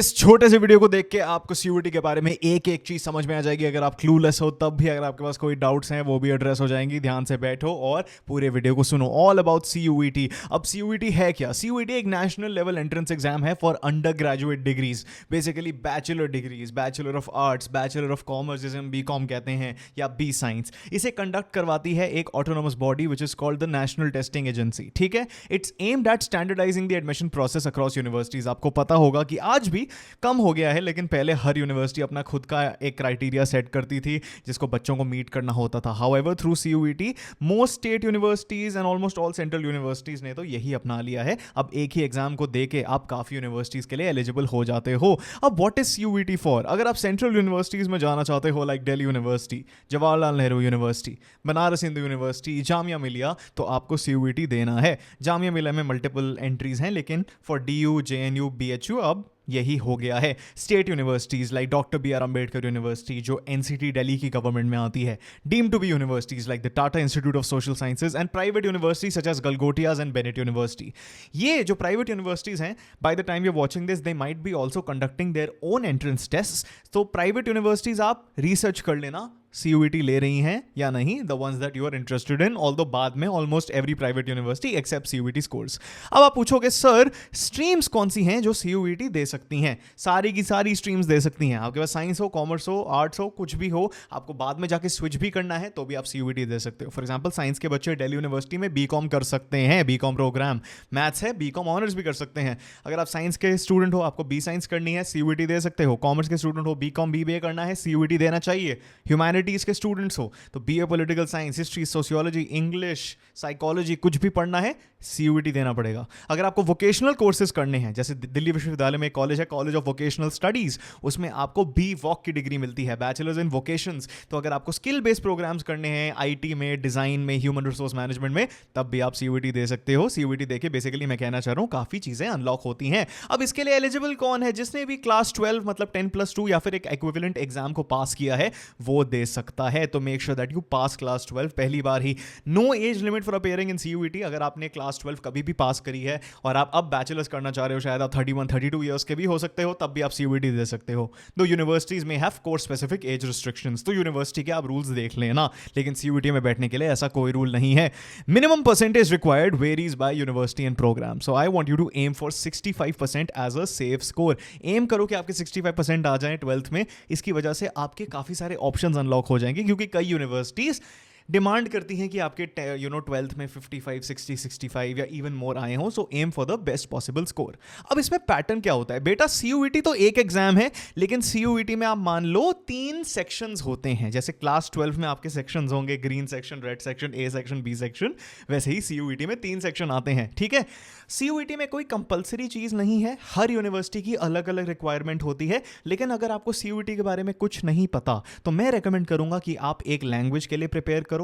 इस छोटे से वीडियो को देख के आपको सीयूईटी के बारे में एक एक चीज समझ में आ जाएगी। अगर आप क्लूलेस हो तब भी, अगर आपके पास कोई डाउट्स हैं वो भी एड्रेस हो जाएंगी। ध्यान से बैठो और पूरे वीडियो को सुनो। All about CUET. अब सीयूईटी है क्या? सीयूईटी एक नेशनल लेवल एंट्रेंस एग्जाम है for under graduate degrees, basically bachelor degrees, bachelor of arts, bachelor of commerce जिसे हम बीकॉम कहते हैं, या बी साइंस। इसे कंडक्ट करवाती है एक autonomous body which is called the national testing agency. ठीक है, it's aimed at standardising the admission process across universities. आपको पता होगा कि आज भी कम हो गया है, लेकिन पहले हर यूनिवर्सिटी अपना खुद का एक क्राइटेरिया सेट करती थी जिसको बच्चों को मीट करना होता था। However through CUET most state universities and almost all central universities ने तो यही अपना लिया है। अब एक ही एग्जाम को देके आप काफी यूनिवर्सिटीज के लिए एलिजिबल हो जाते हो। अब व्हाट इज सीयूईटी फॉर? अगर आप सेंट्रल यूनिवर्सिटीज में जाना चाहते हो, like Delhi university, Jawaharlal Nehru university, Banaras Hindu university, Jamia Millia, तो आपको सीयूईटी देना है। जामिया मिलिया में मल्टीपल एंट्रीज हैं, लेकिन फॉर डीयू, जेएनयू, बीएचयू अब यही हो गया है। State universities like doctor B R Ambedkar university जो एनसीटी दिल्ली की गवर्नमेंट में आती है, deemed to be universities like the Tata Institute of Social Sciences, and private universities such as Galgotias and Bennett university. ये जो प्राइवेट यूनिवर्सिटीज हैं, by the time you watching this they might be also conducting their own entrance test. तो private universities आप research कर लेना CUET ले रही हैं या नहीं, the ones that you are interested in. Although बाद में almost every private university accept CUET scores. अब आप पूछोगे सर स्ट्रीम्स कौन सी हैं जो सीयूईटी दे सकती हैं? सारी की सारी स्ट्रीम्स दे सकती हैं। आपके पास साइंस हो, कॉमर्स हो, आर्ट्स हो, कुछ भी हो, आपको बाद में जाके स्विच भी करना है तो भी आप सीयूईटी दे सकते हो। फॉर एग्जाम्पल साइंस के बच्चे दिल्ली यूनिवर्सिटी में बीकॉम कर सकते हैं, बीकॉम प्रोग्राम। मैथ्स है, बीकॉम ऑनर्स भी कर सकते हैं। अगर आप साइंस के स्टूडेंट हो, आपको बी साइंस करनी है, सीयूईटी दे सकते हो। कॉमर्स के स्टूडेंट हो, बीकॉम बीबीए करना है, सीयूईटी देना चाहिए। ह्यूमैनिटीज के स्टूडेंट्स हो तो BA political science, history, sociology, English, psychology, कुछ भी पढ़ना है, सीयूईटी देना पड़ेगा। अगर आपको वोकेशनल कोर्सेज करने हैं, जैसे दिल्ली विश्वविद्यालय में कॉलेज है, कॉलेज ऑफ वोकेशनल स्टडीज, उसमें आपको बी वॉक की डिग्री मिलती है, बैचलर्स इन वोकेशंस। तो अगर आपको स्किल बेस्ड प्रोग्राम्स करने हैं आईटी में, डिजाइन में, ह्यूमन रिसोर्स मैनेजमेंट में, तब भी आप सीयूईटी दे सकते हो। सीयूईटी देके बेसिकली मैं कहना चाह रहा हूं काफी चीजें अनलॉक होती हैं। अब इसके लिए एलिजिबल कौन है? जिसने भी क्लास 12 मतलब 10+2 या फिर एक इक्विवेलेंट एग्जाम को पास किया है वो दे सकता है। तो make sure that you pass class 12 पहली बार ही। No age limit for appearing in CUET. अगर आपने क्लास 12 कभी भी पास करी है और आप अब बैचलर्स करना चाह रहे हो, शायद आप 31-32 ईयर्स के भी हो सकते हो, तब भी आप सीयूईटी दे सकते हो। दो यूनिवर्सिटीज में have course specific age restrictions, तो यूनिवर्सिटी के आप रूल्स देख लेना, लेकिन सीयूईटी में बैठने के लिए ऐसा कोई रूल नहीं है। Minimum percentage required varies by university and program. So I want you to aim for 65% as a safe score. Aim करो कि आपके 65% आ जाए 12th में। इसकी वजह से आपके काफी सारे ऑप्शंस अनलॉक हो जाएंगे, क्योंकि कई यूनिवर्सिटीज डिमांड करती हैं कि आपके 12th में 55, 60, 65 या इवन मोर आए हों। So aim for the best possible score. अब इसमें पैटर्न क्या होता है बेटा? सीयूईटी तो एक एग्जाम है, लेकिन सीयूईटी में आप मान लो 3 सेक्शंस होते हैं। जैसे क्लास 12 में आपके सेक्शंस होंगे, green section, red section, A section, B section, वैसे ही सीयूईटी में 3 सेक्शन आते हैं। ठीक है, सीयूईटी में कोई कंपलसरी चीज नहीं है, हर यूनिवर्सिटी की अलग अलग रिक्वायरमेंट होती है। लेकिन अगर आपको सीयूईटी के बारे में कुछ नहीं पता तो मैं रेकमेंड करूंगा कि आप एक लैंग्वेज के लिए प्रिपेयर करो,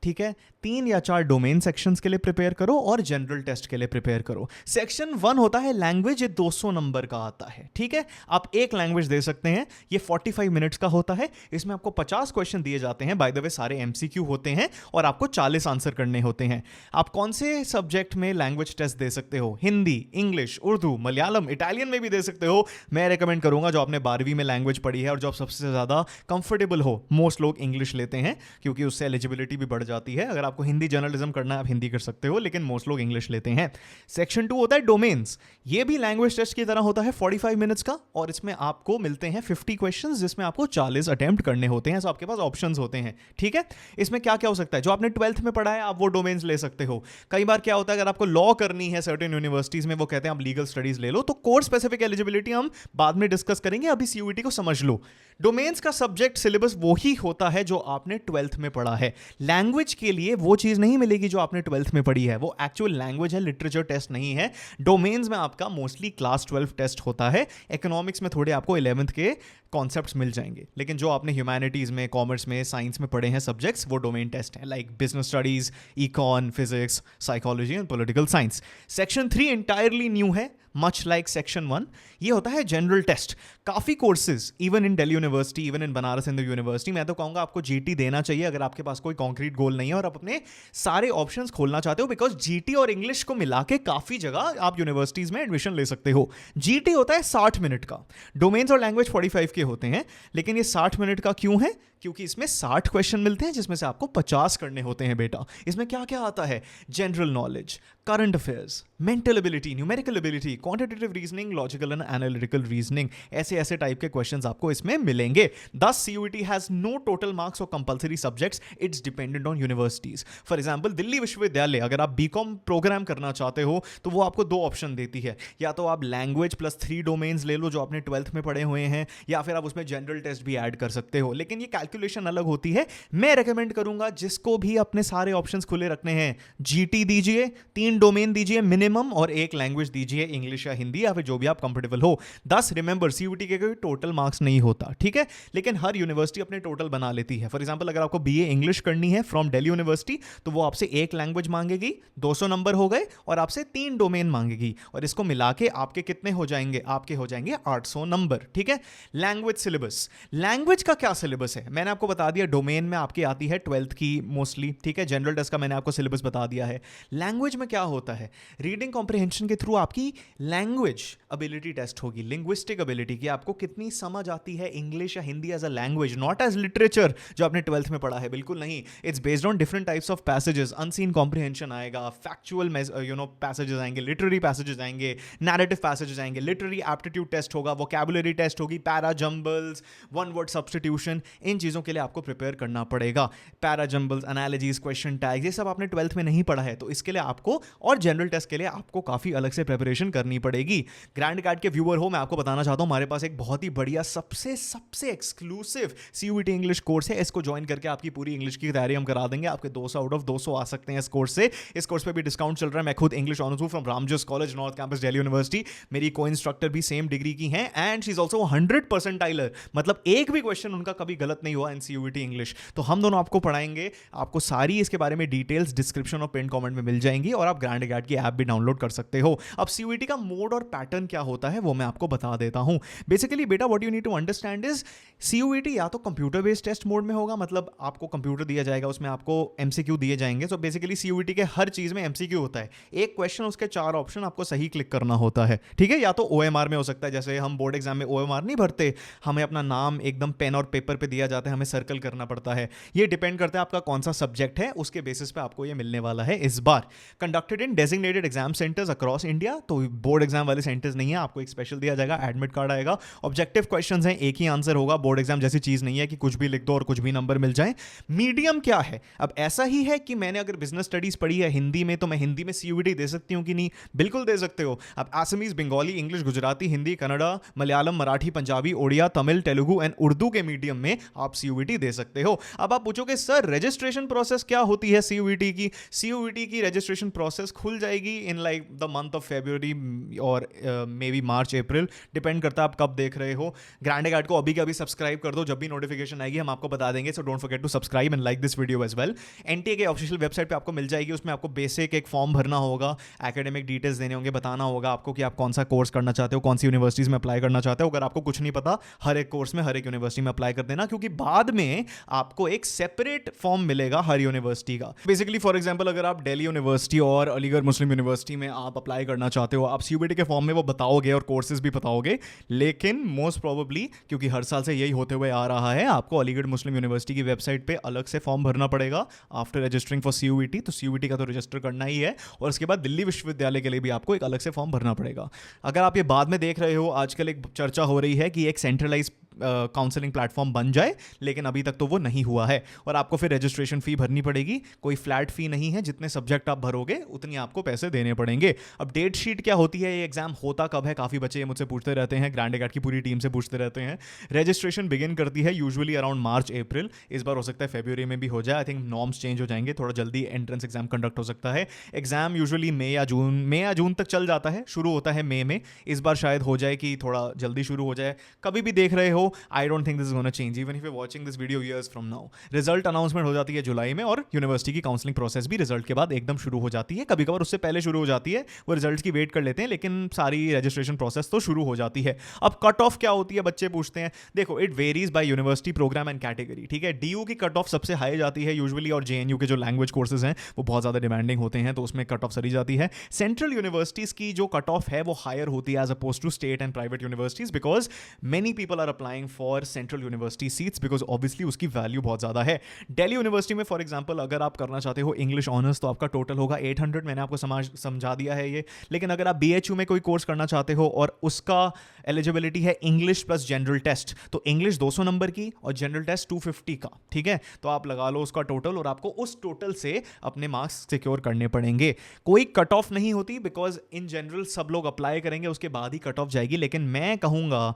ठीक है, 3 या 4 डोमेन सेक्शंस के लिए प्रिपेयर करो और जनरल टेस्ट के लिए प्रिपेयर करो। सेक्शन 1 होता है लैंग्वेज, ये 200 नंबर का आता है। ठीक है, आप एक लैंग्वेज दे सकते हैं, ये 45 मिनट्स का होता है। इसमें आपको 50 क्वेश्चन दिए जाते हैं, बाय द वे सारे एमसीक्यू होते हैं, और आपको 40 आंसर करने होते हैं। आप कौन से सब्जेक्ट में लैंग्वेज टेस्ट दे सकते हो? हिंदी, इंग्लिश, उर्दू, मलयालम, इटालियन में भी दे सकते हो। मैं रेकमेंड करूंगा जो आपने 12वीं में लैंग्वेज पढ़ी है और जो आप सबसे ज्यादा कंफर्टेबल हो। मोस्ट लोग इंग्लिश लेते हैं क्योंकि उससे एलिजिबिलिटी भी बढ़ जाती है। अगर आपको हिंदी जर्नलिज्म करना है आप हिंदी कर सकते हो, लेकिन मोस्ट लोग इंग्लिश लेते हैं। सेक्शन 2 होता है डोमेन्स। ये भी लैंग्वेज टेस्ट की तरह होता है, 45 मिनट्स का, और इसमें आपको मिलते हैं 50 क्वेश्चंस, जिसमें आपको 40 अटेम्प्ट करने होते हैं। सो आपके पास ऑप्शंस होते हैं। ठीक है, इसमें क्या क्या हो सकता है? जो आपने 12th में पढ़ा है आप वो डोमेन्स ले सकते हो। कई बार क्या होता है, अगर आपको लॉ करनी है सर्टेन यूनिवर्सिटीज में, वो कहते हैं आप लीगल स्टडीज ले लो, तो कोर्स स्पेसिफिक एलिजिबिलिटी हम बाद में डिस्कस करेंगे, अभी सीयूईटी को समझ लो। डोमेन्स का सब्जेक्ट सिलेबस वो ही होता है जो आपने 12th में पढ़ा है। लैंग्वेज के लिए वो चीज नहीं मिलेगी जो आपने 12th में पढ़ी है, वो एक्चुअल लैंग्वेज है, लिटरेचर टेस्ट नहीं है। डोमेन्स में आपका मोस्टली क्लास 12 टेस्ट होता है। इकोनॉमिक्स में थोड़े आपको 11th के कॉन्सेप्ट्स मिल जाएंगे, लेकिन जो आपने ह्यूमैनिटीज में, कॉमर्स में, साइंस में पढ़े हैं सब्जेक्ट्स, वो डोमेन टेस्ट है, like business studies, icon, physics, psychology and political science. Section 3 entirely new है, मच लाइक सेक्शन 1, ये होता है जनरल टेस्ट। काफ़ी courses even in Delhi university, even in Banaras Hindu university, मैं तो कहूँगा आपको जीटी देना चाहिए अगर आपके पास कोई कॉन्क्रीट गोल नहीं है और आप अपने सारे ऑप्शंस खोलना चाहते हो, बिकॉज जीटी और इंग्लिश को मिला के काफ़ी जगह आप यूनिवर्सिटीज़ में एडमिशन ले सकते हो। जीटी होता है 60 मिनट का, डोमेन्स और लैंग्वेज 45 के होते हैं, लेकिन ये 60 मिनट का क्यों है? क्योंकि इसमें 60 क्वेश्चन मिलते हैं जिसमें से आपको 50 करने होते हैं बेटा। इसमें क्या क्या आता है? General knowledge, current affairs, mental ability, numerical ability, quantitative reasoning, logical and analytical reasoning, ऐसे टाइप के क्वेश्चंस आपको इसमें मिलेंगे। This CUET has no total marks और compulsory subjects, it's dependent on universities. For example Delhi विश्वविद्यालय, अगर आप बीकॉम प्रोग्राम करना चाहते हो तो वो आपको 2 ऑप्शन देती है, या तो आप लैंग्वेज प्लस 3 डोमेन्स ले लो जो आपने 12th में पढ़े हुए हैं, या फिर आप उसमें जनरल टेस्ट भी ऐड कर सकते हो, लेकिन ये कैलकुलेशन अलग होती है। मैं रेकमेंड करूंगा जिसको भी अपने सारे ऑप्शंस खुले रखने हैं, जीटी दीजिए, 3 डोमेन दीजिए मिनिमम, और 1 लैंग्वेज दीजिए, इंग्लिश या हिंदी या फिर जो भी आप कंफर्टेबल हो। 10 रिमेंबर CUET के कोई टोटल मार्क्स नहीं होता, ठीक है, लेकिन हर यूनिवर्सिटी अपने टोटल बना लेती है। फॉर एग्जांपल अगर आपको BA इंग्लिश करनी है फ्रॉम दिल्ली यूनिवर्सिटी तो वो आपसे 1 लैंग्वेज मांगेगी, 200 नंबर हो गए, और आपसे 3 डोमेन मांगेगी, और इसको मिला के आपके कितने हो जाएंगे? आपके हो जाएंगे 800 नंबर, ठीक है। लैंग्वेज सिलेबस, लैंग्वेज का क्या सिलेबस है मैंने आपको बता दिया। डोमेन में आपकी आती है 12th की मोस्टली, ठीक है। जनरल टेस्ट का मैंने आपको सिलेबस बता दिया है। लैंग्वेज में क्या होता है? रीडिंग कॉम्प्रिहेंशन के थ्रू आपकी लैंग्वेज एबिलिटी टेस्ट होगी, लिंग्विस्टिक एबिलिटी, कि आपको कितनी समझ आती है इंग्लिश या Hindi as a language, not as literature जो आपने 12th में पढ़ा है, बिल्कुल नहीं। It's based on different types of passages, unseen comprehension आएगा, फैक्चुअल पैसेजेस आएंगे, लिटरेरी पैसेजेस आएंगे, नैरेटिव पैसेजेस आएंगे, लिटरेरी एप्टीट्यूड टेस्ट होगा, वोकैबुलरी टेस्ट होगी, para jumbles, one word substitution, इन चीज़ों के लिए आपको प्रिपेयर करना पड़ेगा। Para jumbles, analogies, question tags, ये सब आपने 12th में नहीं पढ़ा है, तो इसके लिए आपको, और जनरल टेस्ट के लिए आपको काफ़ी अलग से प्रिपरेशन करनी पड़ेगी। ग्रैंड कार्ड के व्यूअर हो, मैं आपको बताना चाहता हूँ हमारे पास एक बहुत ही बढ़िया सबसे एक्सक्लूसिव CUET इंग्लिश कोर्स है। इसको ज्वाइन करके आपकी पूरी इंग्लिश की तैयारी हम करा देंगे। आपके 200 आउट ऑफ 200 आ सकते हैं इस कोर्स से। इस कोर्स पे भी डिस्काउंट चल रहा है। मैं खुद इंग्लिश ऑनर्स हूँ from Ramjas college, north campus, Delhi university. मेरी को इंस्ट्रक्टर भी सेम डिग्री की हैं, एंड शी इज ऑल्सो 100% टाइलर, मतलब एक भी क्वेश्चन उनका कभी गलत नहीं हुआ इन CUET इंग्लिश। तो हम दोनों आपको पढ़ाएंगे, आपको सारी इसके बारे में डिटेल्स डिस्क्रिप्शन और पिन कमेंट में मिल जाएंगी, और आप ग्रैंड गार्ड की ऐप भी डाउनलोड कर सकते हो। अब CUET का मोड और पैटर्न क्या होता है वो मैं आपको बता देता हूं। बेसिकली बेटा what you need to understand is CUET या तो कंप्यूटर बेस्ड टेस्ट मोड में होगा, मतलब आपको कंप्यूटर दिया जाएगा, उसमें आपको MCQ दिए जाएंगे। सो बेसिकली CUET के हर चीज में MCQ होता है, एक क्वेश्चन उसके 4 ऑप्शन, आपको सही क्लिक करना होता है, ठीक है। या तो OMR में हो सकता है, जैसे हम बोर्ड एग्जाम में OMR नहीं भरते, हमें अपना नाम एकदम पेन और पेपर पे दिया जाता है, हमें सर्कल करना पड़ता है। ये डिपेंड करता है आपका कौन सा सब्जेक्ट है, उसके बेसिस पे आपको ये मिलने वाला है इस बार। Conducted in designated exam centres across India, तो बोर्ड एग्जाम वाले सेंटर्स नहीं है, आपको एक स्पेशल दिया जाएगा, एडमिट कार्ड आएगा। ऑब्जेक्टिव क्वेश्चंस हैं, एक ही आंसर होगा, बोर्ड एग्जाम जैसी चीज नहीं है कि कुछ भी लिख दो और कुछ भी नंबर मिल जाए। मीडियम क्या है? अब ऐसा ही है कि मैंने अगर बिजनेस स्टडीज पढ़ी है हिंदी में, तो मैं हिंदी में CUET दे सकती हूँ कि नहीं? बिल्कुल दे सकते हो। अब Assamese, Bengali, English, Gujarati, Hindi, Kannada, Malayalam, Marathi, Punjabi, Odia, Tamil, Telugu and Urdu के मीडियम में आप CUET दे सकते हो। अब आप पूछोगे सर रजिस्ट्रेशन प्रोसेस क्या होती है CUET की? CUET की रजिस्ट्रेशन प्रोसेस खुल जाएगी in like the month of February और may be March April, depend करता है आप कब देख रहे हो। ग्रैंड गार्ड को अभी के अभी सब्सक्राइब कर दो, जब भी नोटिफिकेशन आएगी हम आपको बता देंगे। So don't forget to subscribe and like this video as well. NTA के ऑफिशियल वेबसाइट पे आपको मिल जाएगी, उसमें आपको बेसिक एक फॉर्म भरना होगा, एकेडमिक डिटेल्स देने होंगे, बताना होगा आपको कि आप कौन सा कोर्स करना चाहते हो, कौन सी यूनिवर्सिटीज में अप्लाई करना चाहते हो। अगर आपको कुछ नहीं पता, हर एक कोर्स में हर एक यूनिवर्सिटी में अप्लाई कर देना, क्योंकि बाद में आपको एक सेपरेट फॉर्म मिलेगा हर यूनिवर्सिटी का। बेसिकली फॉर एग्जांपल अगर आप दिल्ली यूनिवर्सिटी और अलीगढ़ मुस्लिम यूनिवर्सिटी में आप अप्लाई करना चाहते हो, आप CUET के फॉर्म में वो बताओगे और कोर्सेज भी बताओगे, लेकिन मोस्ट प्रोबेबली क्योंकि हर साल से यही होते हुए आ रहा है, आपको अलीगढ़ मुस्लिम यूनिवर्सिटी की वेबसाइट पे अलग से फॉर्म भरना पड़ेगा आफ्टर रजिस्टरिंग फॉर CUET। तो CUET का तो रजिस्टर करना ही है, और उसके बाद दिल्ली विश्वविद्यालय के लिए भी आपको एक अलग से फॉर्म भरना पड़ेगा। अगर आप ये बाद में देख रहे हो, आजकल एक चर्चा हो रही है कि एक सेंट्रलाइज काउंसलिंग प्लेटफॉर्म बन जाए, लेकिन अभी तक तो वो नहीं हुआ है, और आपको फिर रजिस्ट्रेशन फी भरनी पड़ेगी। कोई फ्लैट फी नहीं है, जितने सब्जेक्ट आप भरोगे उतनी आपको पैसे देने पड़ेंगे। अब डेट शीट क्या होती है, ये एग्जाम होता कब है, काफ़ी बच्चे ये मुझसे पूछते रहते हैं, ग्रैंड गार्ड की पूरी टीम से पूछते रहते हैं। रजिस्ट्रेशन बिगिन करती है यूजुअली अराउंड मार्च अप्रैल, इस बार हो सकता है February में भी हो जाए। आई थिंक नॉर्म्स चेंज हो जाएंगे, थोड़ा जल्दी एंट्रेंस एग्जाम कंडक्ट हो सकता है। एग्जाम यूजुअली मई या जून तक चल जाता है, शुरू होता है मई में। इस बार शायद हो जाए कि थोड़ा जल्दी शुरू हो जाए। कभी भी देख रहे हो I don't think this is gonna change even if you watching this video years from now. Result announcement हो जाती है जुलाई में, और यूनिवर्सिटी की काउंसलिंग प्रोसेस भी रिजल्ट के बाद एकदम शुरू हो जाती है। कभी कभार उससे पहले शुरू हो जाती है, वो रिजल्ट की वेट कर लेते हैं, लेकिन सारी रजिस्ट्रेशन प्रोसेस तो शुरू हो जाती है। अब कट ऑफ क्या होती है बच्चे पूछते हैं। देखो, it varies by university, program and category, ठीक है। डीयू की कट ऑफ सबसे हाई जाती है यूजुअली, और जेएनयू के जो लैंग्वेज कोर्सेज हैं वो बहुत ज़्यादा डिमांडिंग होते हैं, तो उसमें कट ऑफ सरी जाती है। सेंट्रल यूनिवर्सिटीज़ की जो कट ऑफ है वो हायर होती है as opposed to state and private universities, because many people are applying for central university seats, because obviously उसकी वैल्यू बहुत ज़्यादा है। दिल्ली यूनिवर्सिटी में फॉर एग्जाम्पल अगर आप करना चाहते हो इंग्लिश ऑनर्स, तो आपका टोटल होगा 800, मैंने आपको समझा दिया है ये। लेकिन अगर आप बीएचयू में कोई कोर्स करना चाहते हो और उसका एलिजिबिलिटी है इंग्लिश प्लस जनरल टेस्ट, तो इंग्लिश 200 नंबर की और जनरल टेस्ट 250 का, ठीक है। तो आप लगा लो उसका टोटल, और आपको उस टोटल से अपने मार्क्स सिक्योर करने पड़ेंगे। कोई कट ऑफ नहीं होती, बिकॉज इन जनरल सब लोग अप्लाई करेंगे, उसके बाद ही कट ऑफ जाएगी। लेकिन मैं कहूँगा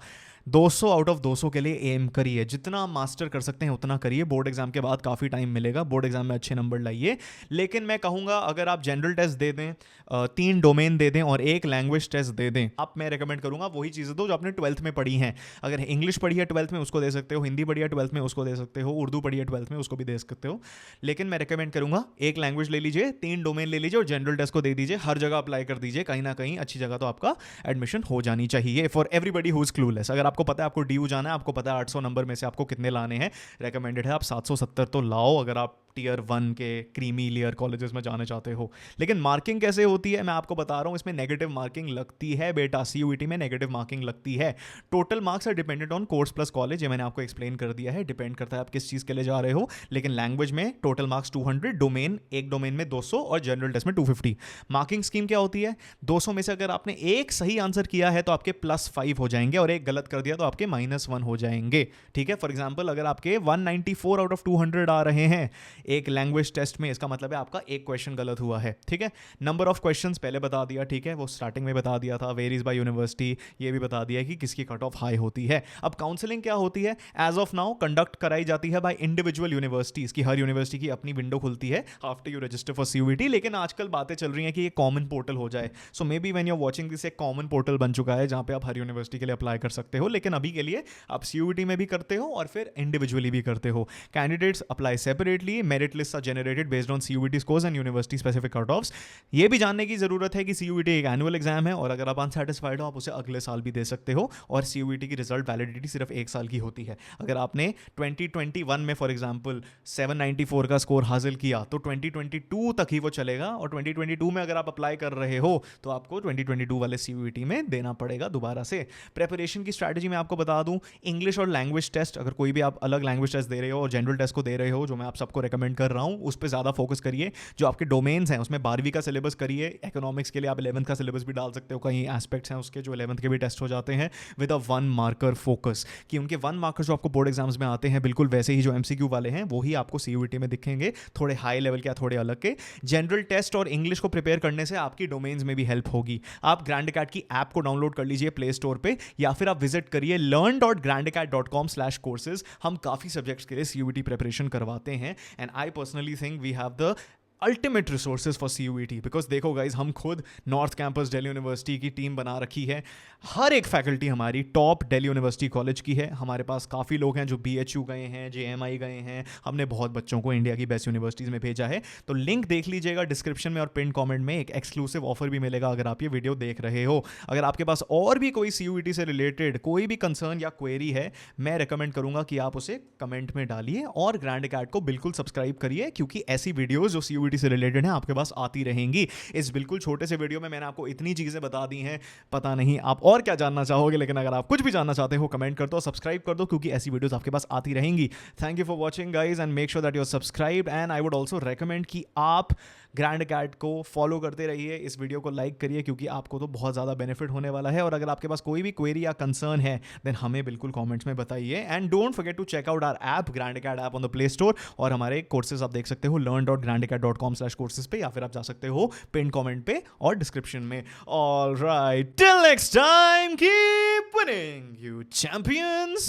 200 आउट ऑफ 200 के लिए एम करिए, जितना मास्टर कर सकते हैं उतना करिए। बोर्ड एग्जाम के बाद काफ़ी टाइम मिलेगा, बोर्ड एग्जाम में अच्छे नंबर लाइए। लेकिन मैं कहूँगा अगर आप जनरल टेस्ट दे दें, 3 डोमेन दे दें और 1 लैंग्वेज टेस्ट दे दें, आप, मैं रिकमेंड करूँगा वही चीज़ें दो जो आपने 12th में पढ़ी हैं। अगर इंग्लिश पढ़ी है 12th में, उसको दे सकते हो। हिंदी पढ़ी है 12th में, उसको दे सकते हो। उर्दू पढ़ी है 12th में, उसको भी दे सकते हो। लेकिन मैं रिकमेंड करूँगा 1 लैंग्वेज ले लीजिए, 3 डोमेन ले लीजिए और जनरल टेस्ट को दे दीजिए। हर जगह अप्लाई कर दीजिए, कहीं ना कहीं अच्छी जगह तो आपका एडमिशन हो जानी चाहिए for everybody who is clueless. अगर आपको पता है आपको ड्यू जाना है, आपको पता है 800 नंबर में से आपको कितने लाने हैं, रेकमेंडेड है आप 770 तो लाओ अगर आप टियर 1 के क्रीमी लेयर कॉलेजेस में जाने चाहते हो। लेकिन मार्किंग कैसे होती है मैं आपको बता रहा हूं, इसमें नेगेटिव मार्किंग लगती है बेटा। सीयूईटी में नेगेटिव मार्किंग लगती है। Total marks are dependent on course plus college, ये मैंने आपको एक्सप्लेन कर दिया है। डिपेंड करता है आप किस चीज के लिए जा रहे हो। लेकिन लैंग्वेज में टोटल मार्क्स 200, डोमेन एक डोमेन में 200 और जनरल टेस्ट में 250। मार्किंग स्कीम क्या होती है, 200 में से अगर आपने एक सही आंसर किया है तो आपके +5 हो जाएंगे, और एक गलत कर दिया तो आपके -1 हो जाएंगे, ठीक है। फॉर एग्जाम्पल अगर आपके 194 आउट ऑफ 200 आ रहे हैं एक लैंग्वेज टेस्ट में, इसका मतलब है आपका एक क्वेश्चन गलत हुआ है, ठीक है। नंबर ऑफ क्वेश्चंस पहले बता दिया, ठीक है, वो स्टार्टिंग में बता दिया था। वेरीज बाय यूनिवर्सिटी, ये भी बता दिया कि किसकी कट ऑफ हाई होती है। अब काउंसलिंग क्या होती है, एज ऑफ नाउ कंडक्ट कराई जाती है बाय इंडिविजुअल यूनिवर्सिटीज की। हर यूनिवर्सिटी की अपनी विंडो खुलती है after you register for CUET. लेकिन आजकल बातें चल रही हैं कि ये कॉमन पोर्टल हो जाए। So maybe when you are watching this, एक कॉमन पोर्टल बन चुका है जहां पे आप हर यूनिवर्सिटी के लिए अप्लाई कर सकते हो। लेकिन अभी के लिए आप सीयूईटी में भी करते हो और फिर इंडिविजुअली भी करते हो। Candidates apply separately, merit list are generated based on CUET scores and university specific cut offs. ये भी जानने की जरूरत है कि सीयूईटी एक एनुअल एग्जाम है, और अगर आप अनसेटिस्फाइड हो आप उसे अगले साल भी दे सकते हो। और सीयूईटी की रिजल्ट वैलिडिटी सिर्फ 1 साल की होती है। अगर आपने 2021 में फॉर एग्जाम्पल 794 का स्कोर हासिल किया तो 2022 तक ही वो चलेगा, और 2022 में अगर आप अप्लाई कर रहे हो तो आपको 2022 वाले सीयूईटी में देना पड़ेगा दोबारा से। प्रेपरेशन की स्ट्रैटेजी मैं आपको बता दूं, इंग्लिश और लैंग्वेज टेस्ट, अगर कोई भी आप अलग लैंग्वेज टेस्ट दे रहे हो और जनरल टेस्ट को दे रहे हो, जो मैं आप सबको रेकमेंड कर रहा हूं, उस पर ज़्यादा फोकस करिए। जो आपके डोमेन्स हैं उसमें 12वीं का सिलेबस करिए। इकोनॉमिक्स के लिए आप 11th का सिलेबस भी डाल सकते हो, कहीं एस्पेक्ट्स हैं उसके जो 11th के भी टेस्ट हो जाते हैं विद अ 1 मार्कर फोकस, कि उनके 1 मार्कर जो आपको बोर्ड एग्जाम्स में आते हैं बिल्कुल वैसे ही जो एमसीक्यू वाले हैं वो ही आपको सीयूईटी में दिखेंगे, थोड़े हाई लेवल के या थोड़े अलग के। जनरल टेस्ट और इंग्लिश को प्रिपेयर करने से आपकी डोमेन्स में भी हेल्प होगी। आप ग्रैंड अकेडमी की ऐप को डाउनलोड कर लीजिए प्ले स्टोर पे, या फिर आप विजिट करिए learn.grandacad.com/courses। हम काफी सब्जेक्ट्स के लिए सीयूईटी प्रिपरेशन करवाते हैं, and I personally think we have the ultimate resources for CUET. Because देखो गाइज, हम खुद नॉर्थ कैंपस दिल्ली यूनिवर्सिटी की टीम बना रखी है। हर एक फैकल्टी हमारी टॉप दिल्ली यूनिवर्सिटी कॉलेज की है। हमारे पास काफ़ी लोग हैं जो बीएचयू गए हैं, जेएमआई गए हैं। हमने बहुत बच्चों को इंडिया की बेस्ट यूनिवर्सिटीज़ में भेजा है। तो लिंक देख लीजिएगा डिस्क्रिप्शन में, और पिन कॉमेंट में एक एक्सक्लूसिव ऑफर भी मिलेगा अगर आप ये वीडियो देख रहे हो। अगर आपके पास और भी कोई सीयूईटी से रिलेटेड कोई भी कंसर्न या क्वेरी है, मैं रिकमेंड करूंगा कि आप उसे कमेंट में डालिए, और ग्रैंड अकेडमी को बिल्कुल सब्सक्राइब करिए, क्योंकि ऐसी वीडियोज़ जो सीयूईटी से रिलेटेड है आपके पास आती रहेंगी। इस बिल्कुल छोटे से वीडियो में मैंने आपको इतनी चीजें बता दी हैं, पता नहीं आप और क्या जानना चाहोगे। लेकिन अगर आप कुछ भी जानना चाहते हो कमेंट कर दो, सब्सक्राइब कर दो, क्योंकि ऐसी वीडियोस आपके पास आती रहेंगी। Thank you for watching guys, and make sure that you are subscribed. And I would also recommend कि आप ग्रैंड अकेडमी को फॉलो करते रहिए। इस वीडियो को लाइक करिए, क्योंकि आपको तो बहुत ज़्यादा बेनिफिट होने वाला है। और अगर आपके पास कोई भी क्वेरी या कंसर्न है देन हमें बिल्कुल कमेंट्स में बताइए। And don't forget to check out our app, grand academy app on the play store. और हमारे कोर्सेज आप देख सकते हो learn.grandacad.com/courses पे, या फिर आप जा सकते हो पिन कमेंट पे और डिस्क्रिप्शन में। Alright, till next time, keep winning you champions.